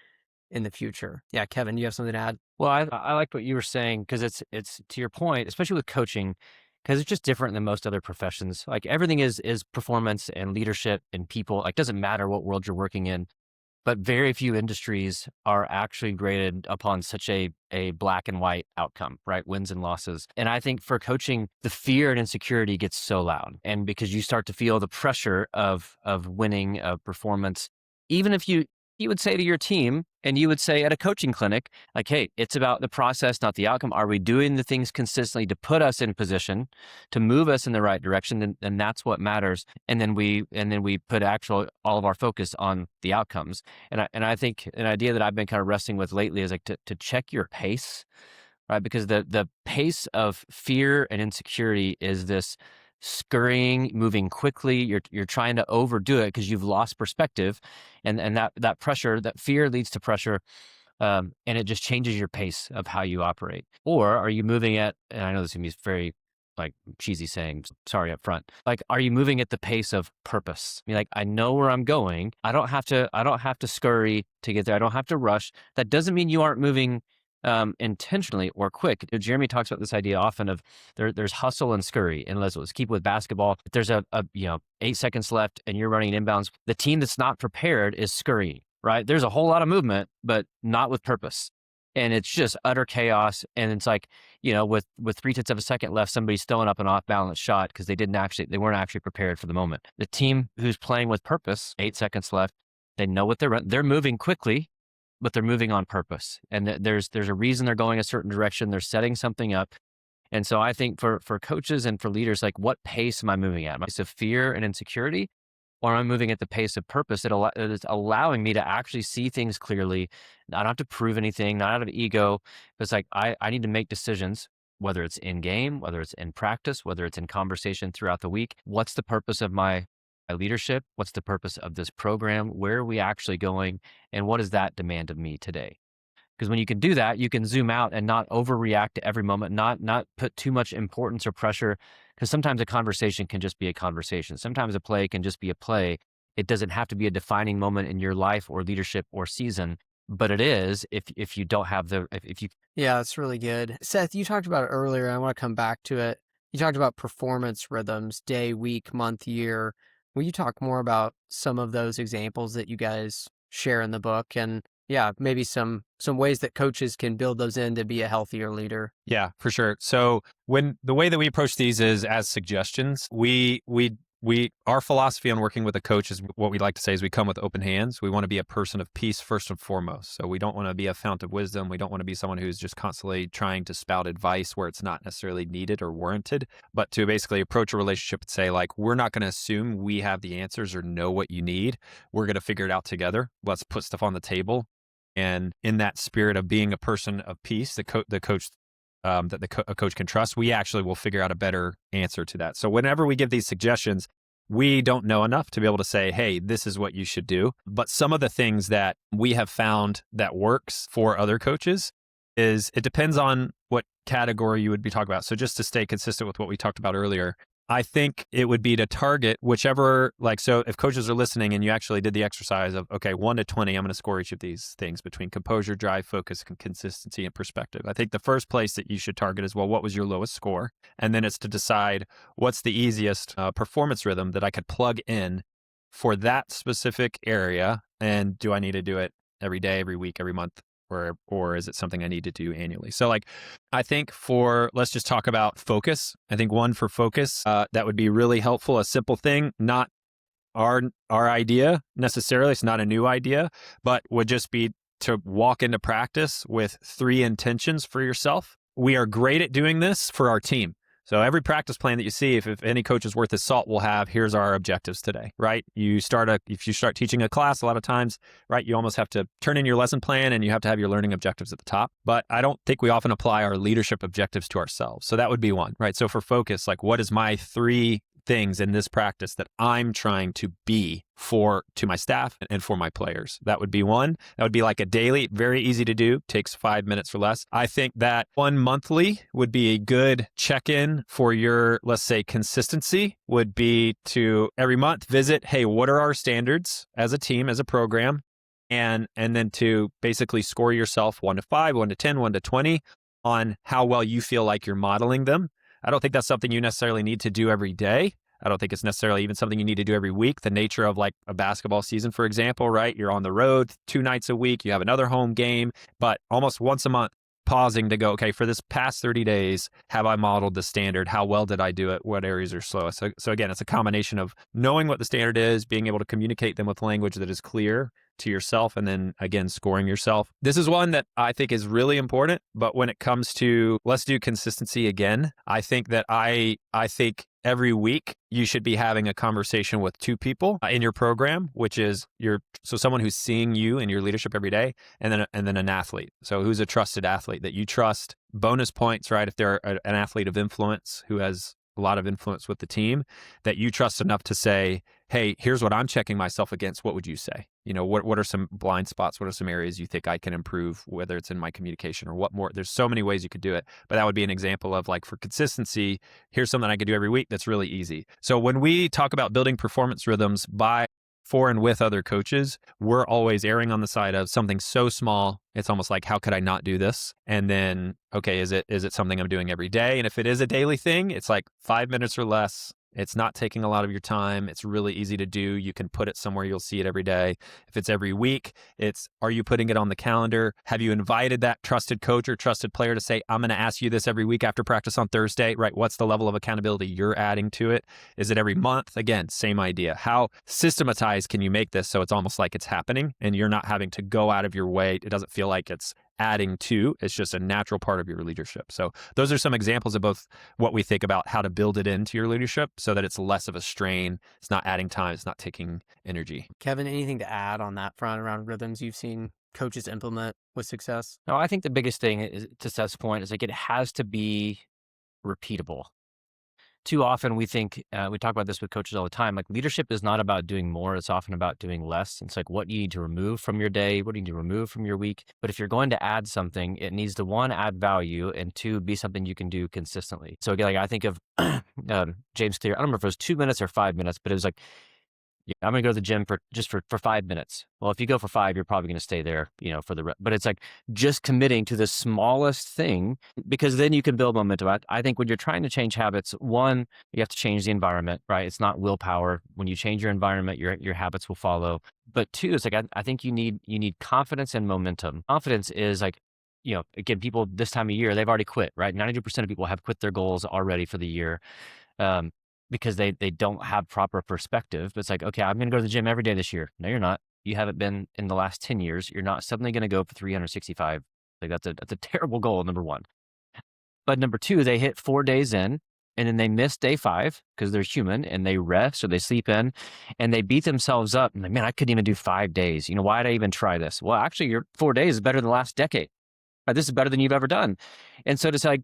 S2: in the future. Yeah, Kevin, you have something to add?
S3: Well, I like what you were saying, because it's to your point, especially with coaching, because it's just different than most other professions. Like everything is performance and leadership and people. Like doesn't matter what world you're working in, but very few industries are actually graded upon such a black and white outcome, right? Wins and losses. And I think for coaching, the fear and insecurity gets so loud, and because you start to feel the pressure of winning, of performance, even if you would say to your team, and you would say at a coaching clinic, like, hey, it's about the process, not the outcome. Are we doing the things consistently to put us in position, to move us in the right direction? And that's what matters. And then we put all of our focus on the outcomes. And I think an idea that I've been kind of wrestling with lately is like to check your pace, right? Because the pace of fear and insecurity is this scurrying, moving quickly. You're trying to overdo it because you've lost perspective, and that pressure, that fear leads to pressure, and it just changes your pace of how you operate. Or are you moving at? And I know this is gonna be very like cheesy saying, sorry up front. Like, are you moving at the pace of purpose? I mean, like, I know where I'm going. I don't have to scurry to get there. I don't have to rush. That doesn't mean you aren't moving intentionally or quick. Jeremy talks about this idea often of there's hustle and scurry. And let's keep with basketball. If there's a 8 seconds left and you're running inbounds, the team that's not prepared is scurrying, right? There's a whole lot of movement, but not with purpose. And it's just utter chaos. And it's like, with 0.3 of a second left, somebody's throwing up an off balance shot because they weren't actually prepared for the moment. The team who's playing with purpose, 8 seconds left, they know what they're moving quickly, but they're moving on purpose. And there's a reason they're going a certain direction. They're setting something up. And so I think for coaches and for leaders, like, what pace am I moving at? Am I pace of fear and insecurity, or am I moving at the pace of purpose? It is allowing me to actually see things clearly. I don't have to prove anything, not out of ego. But it's like, I need to make decisions, whether it's in game, whether it's in practice, whether it's in conversation throughout the week. What's the purpose of my leadership? What's the purpose of this program? Where are we actually going? And what does that demand of me today? Because when you can do that, you can zoom out and not overreact to every moment, not put too much importance or pressure. Because sometimes a conversation can just be a conversation. Sometimes a play can just be a play. It doesn't have to be a defining moment in your life or leadership or season, but it is if you don't have if you.
S2: Yeah, that's really good. Seth, you talked about it earlier. I want to come back to it. You talked about performance rhythms, day, week, month, year. Will you talk more about some of those examples that you guys share in the book, and maybe some ways that coaches can build those in to be a healthier leader?
S1: Yeah, for sure. So the way that we approach these is as suggestions. Our philosophy on working with a coach is what we like to say is we come with open hands. We want to be a person of peace first and foremost. So we don't want to be a fount of wisdom. We don't want to be someone who's just constantly trying to spout advice where it's not necessarily needed or warranted, but to basically approach a relationship and say, like, we're not going to assume we have the answers or know what you need. We're going to figure it out together. Let's put stuff on the table. And in that spirit of being a person of peace, a coach can trust, we actually will figure out a better answer to that. So whenever we give these suggestions, we don't know enough to be able to say, hey, this is what you should do. But some of the things that we have found that works for other coaches is it depends on what category you would be talking about. So just to stay consistent with what we talked about earlier, I think it would be to target whichever, so if coaches are listening and you actually did the exercise of, okay, 1 to 20, I'm going to score each of these things between composure, drive, focus, consistency, and perspective. I think the first place that you should target is, well, what was your lowest score? And then it's to decide what's the easiest performance rhythm that I could plug in for that specific area. And do I need to do it every day, every week, every month? Or is it something I need to do annually? So I think let's just talk about focus. I think one for focus, that would be really helpful. A simple thing, not our idea necessarily. It's not a new idea, but would just be to walk into practice with 3 intentions for yourself. We are great at doing this for our team. So every practice plan that you see, if any coach is worth his salt, will have, here's our objectives today, right? If you start teaching a class, a lot of times, right, you almost have to turn in your lesson plan and you have to have your learning objectives at the top. But I don't think we often apply our leadership objectives to ourselves. So that would be one, right? So for focus, what is my 3 things in this practice that I'm trying to be to my staff and for my players? That would be one. That would be like a daily, very easy to do, takes 5 minutes or less. I think that one monthly would be a good check-in for your, let's say, consistency would be to every month visit, hey, what are our standards as a team, as a program? And then to basically score yourself 1 to 5, 1 to 10, 1 to 20 on how well you feel like you're modeling them. I don't think that's something you necessarily need to do every day. I don't think it's necessarily even something you need to do every week. The nature of a basketball season, for example, right? You're on the road 2 nights a week. You have another home game, but almost once a month, pausing to go, okay, for this past 30 days, have I modeled the standard? How well did I do it? What areas are slow? So again, it's a combination of knowing what the standard is, being able to communicate them with language that is clear to yourself, and then again, scoring yourself. This is one that I think is really important, but when it comes to, let's do consistency again, I think that I think every week you should be having a conversation with 2 people in your program, which is someone who's seeing you and your leadership every day, and then an athlete. So who's a trusted athlete that you trust. Bonus points, right? If they're an athlete of influence who has a lot of influence with the team, that you trust enough to say, hey, here's what I'm checking myself against. What would you say? What are some blind spots? What are some areas you think I can improve, whether it's in my communication or what more? There's so many ways you could do it, but that would be an example of for consistency, here's something I could do every week that's really easy. So when we talk about building performance rhythms for and with other coaches, we're always erring on the side of something so small. It's almost like, how could I not do this? And then, okay, is it something I'm doing every day? And if it is a daily thing, it's 5 minutes or less. It's not taking a lot of your time. It's really easy to do. You can put it somewhere. You'll see it every day. If it's every week, are you putting it on the calendar? Have you invited that trusted coach or trusted player to say, I'm going to ask you this every week after practice on Thursday, right? What's the level of accountability you're adding to it? Is it every month? Again, same idea. How systematized can you make this so it's almost like it's happening and you're not having to go out of your way? It doesn't feel like it's adding to, it's just a natural part of your leadership. So those are some examples of both what we think about how to build it into your leadership so that it's less of a strain. It's not adding time. It's not taking energy.
S2: Kevin, anything to add on that front around rhythms you've seen coaches implement with success?
S3: No, I think the biggest thing is, to Seth's point, is it has to be repeatable. Too often we think, we talk about this with coaches all the time, leadership is not about doing more. It's often about doing less. It's what you need to remove from your day, what do you need to remove from your week. But if you're going to add something, it needs to, 1, add value, and 2, be something you can do consistently. So again, I think of James Clear. I don't remember if it was 2 minutes or 5 minutes, but it was yeah, I'm going to go to the gym for 5 minutes. Well, if you go for 5, you're probably going to stay there, for the rest. But it's just committing to the smallest thing, because then you can build momentum. I think when you're trying to change habits, 1, you have to change the environment, right? It's not willpower. When you change your environment, your habits will follow. But 2, it's I think you need confidence and momentum. Confidence is again, people this time of year, they've already quit, right? 92% of people have quit their goals already for the year. Because they don't have proper perspective. But it's okay, I'm going to go to the gym every day this year. No, you're not. You haven't been in the last 10 years. You're not suddenly going to go for 365. That's a terrible goal, number 1. But number 2, they hit 4 days in, and then they miss day 5 because they're human, and they rest or they sleep in, and they beat themselves up. And man, I couldn't even do 5 days. Why did I even try this? Well, actually, your 4 days is better than the last decade. Right? This is better than you've ever done. And so to say,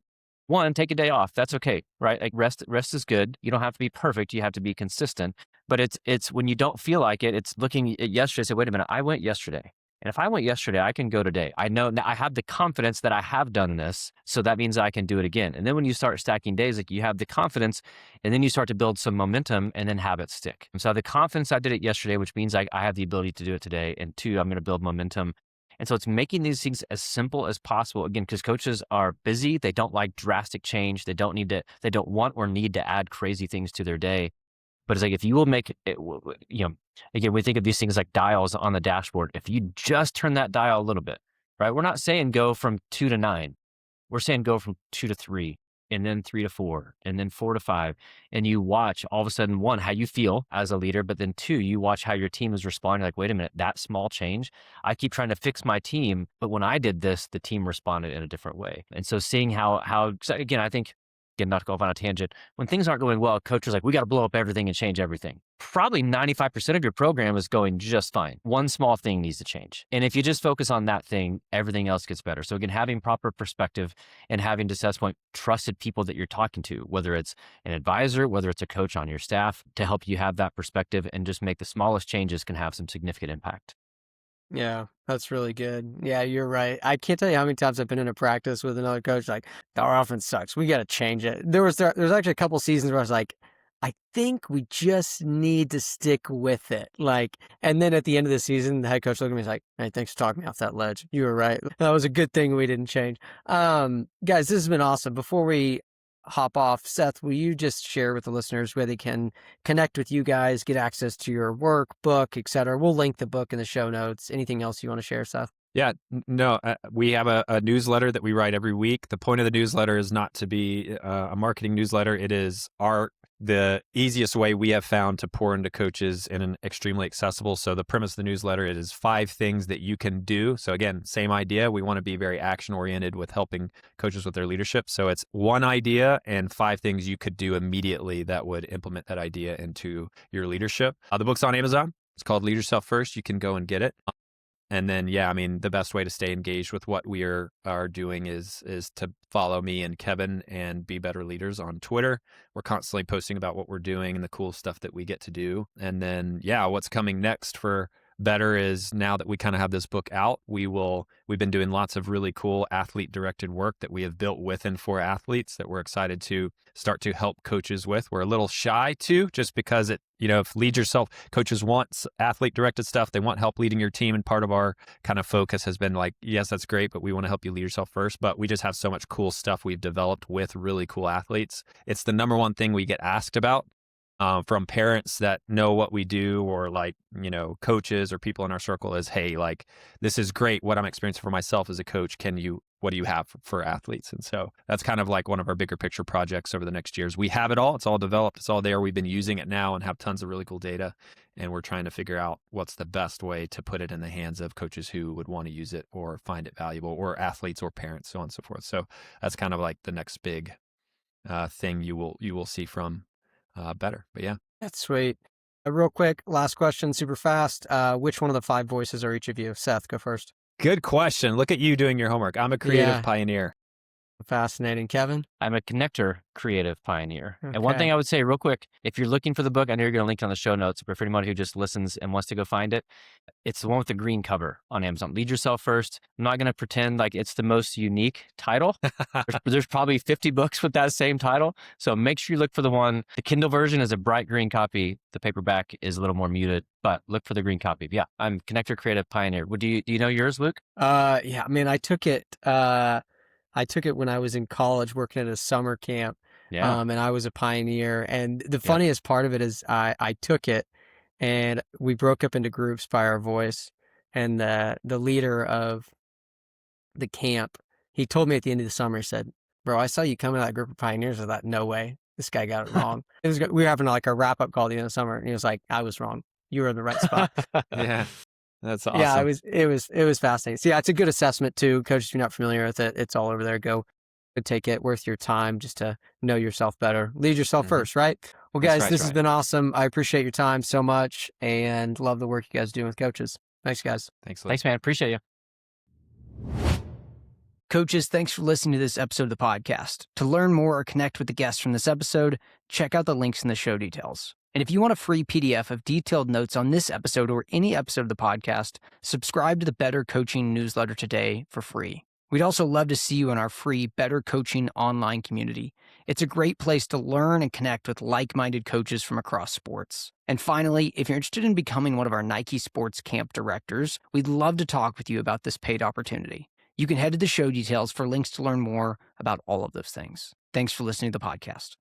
S3: 1, take a day off. That's okay, right? Rest is good. You don't have to be perfect. You have to be consistent. But it's when you don't feel like it, it's looking at yesterday, say, wait a minute, I went yesterday. And if I went yesterday, I can go today. I know I have the confidence that I have done this. So that means I can do it again. And then when you start stacking days, like you have the confidence and then you start to build some momentum and then habits stick. And so I have the confidence I did it yesterday, which means I have the ability to do it today. And two, I'm going to build momentum. And so it's making these things as simple as possible. Again, because coaches are busy. They don't like drastic change. They don't want or need to add crazy things to their day. But it's like, if you will make it, again, we think of these things like dials on the dashboard. If you just turn that dial a little bit, right? We're not saying go from 2 to 9. We're saying go from 2 to 3, and then 3 to 4, and then 4 to 5. And you watch all of a sudden, one, how you feel as a leader, but then two, you watch how your team is responding. Like, wait a minute, that small change, I keep trying to fix my team, but when I did this, the team responded in a different way. And so seeing how so again, I think, again, not to go off on a tangent, when things aren't going well, coach is like, we got to blow up everything and change everything. Probably 95% of your program is going just fine. One small thing needs to change. And if you just focus on that thing, everything else gets better. So again, having proper perspective and having, to Seth's point, trusted people that you're talking to, whether it's an advisor, whether it's a coach on your staff, to help you have that perspective and just make the smallest changes can have some significant impact.
S2: Yeah, that's really good. Yeah, you're right. I can't tell you how many times I've been in a practice with another coach like, our offense sucks. We got to change it. There's actually a couple seasons where I was like, I think we just need to stick with it. Like, and then at the end of the season, the head coach looked at me and was like, hey, thanks for talking me off that ledge. You were right. That was a good thing we didn't change. Guys, this has been awesome. Before we hop off, Seth, will you just share with the listeners where they can connect with you guys, get access to your work, book, etc.? We'll link the book in the show notes. Anything else you want to share, Seth?
S1: Yeah, no, we have a newsletter that we write every week. The point of the newsletter is not to be a marketing newsletter. It is the easiest way we have found to pour into coaches in an extremely accessible. So the premise of the newsletter, it is 5 things that you can do. So again, same idea. We want to be very action oriented with helping coaches with their leadership. So it's 1 idea and 5 things you could do immediately that would implement that idea into your leadership. The book's on Amazon. It's called Lead Yourself First. You can go and get it. And then, yeah, I mean, the best way to stay engaged with what we are doing is to follow me and Kevin and Be Better Leaders on Twitter. We're constantly posting about what we're doing and the cool stuff that we get to do. And then, yeah, what's coming next for Better is, now that we kind of have this book out, we've been doing lots of really cool athlete directed work that we have built with and for athletes that we're excited to start to help coaches with. We're a little shy too, just because if Lead Yourself, coaches want athlete directed stuff, they want help leading your team. And part of our kind of focus has been like, yes, that's great, but we want to help you lead yourself first. But we just have so much cool stuff we've developed with really cool athletes. It's the number one thing we get asked about. From parents that know what we do, or coaches or people in our circle, is, hey, like, this is great. What I'm experiencing for myself as a coach, what do you have for athletes? And so that's kind of like one of our bigger picture projects over the next years. We have it all. It's all developed. It's all there. We've been using it now and have tons of really cool data. And we're trying to figure out what's the best way to put it in the hands of coaches who would want to use it or find it valuable, or athletes or parents, so on and so forth. So that's kind of like the next big thing you will see from Better. But yeah,
S2: that's sweet. Real quick, last question, super fast. Which one of the 5 voices are each of you? Seth, go first.
S1: Good question. Look at you doing your homework. I'm a creative pioneer.
S2: Fascinating. Kevin?
S3: I'm a connector creative pioneer.
S2: Okay.
S3: And one thing I would say real quick, if you're looking for the book, I know you're going to link it on the show notes, but for anyone who just listens and wants to go find it, it's the one with the green cover on Amazon. Lead Yourself First. I'm not going to pretend like it's the most unique title. There's probably 50 books with that same title. So make sure you look for the one. The Kindle version is a bright green copy. The paperback is a little more muted, but look for the green copy. Yeah, I'm connector creative pioneer. Do you know yours, Luke?
S2: Yeah, I mean, I took it when I was in college working at a summer camp.
S3: Yeah.
S2: And I was a pioneer. And the funniest part of it is I took it and we broke up into groups by our voice. And the leader of the camp, he told me at the end of the summer, he said, bro, I saw you come in that group of pioneers. I thought, no way, this guy got it wrong. We were having like a wrap up call at the end of the summer. And he was like, I was wrong. You were in the right spot.
S1: Yeah. That's awesome.
S2: Yeah, it was fascinating. So yeah, it's a good assessment too. Coaches, if you're not familiar with it, it's all over there. Go take it, worth your time just to know yourself better. Lead yourself first, right? Well, guys, this has been awesome. I appreciate your time so much and love the work you guys do with coaches. Thanks, guys.
S3: Thanks, man. Appreciate you.
S2: Coaches, thanks for listening to this episode of the podcast. To learn more or connect with the guests from this episode, check out the links in the show details. And if you want a free PDF of detailed notes on this episode or any episode of the podcast, subscribe to the Better Coaching newsletter today for free. We'd also love to see you in our free Better Coaching online community. It's a great place to learn and connect with like-minded coaches from across sports. And finally, if you're interested in becoming one of our Nike Sports Camp directors, we'd love to talk with you about this paid opportunity. You can head to the show details for links to learn more about all of those things. Thanks for listening to the podcast.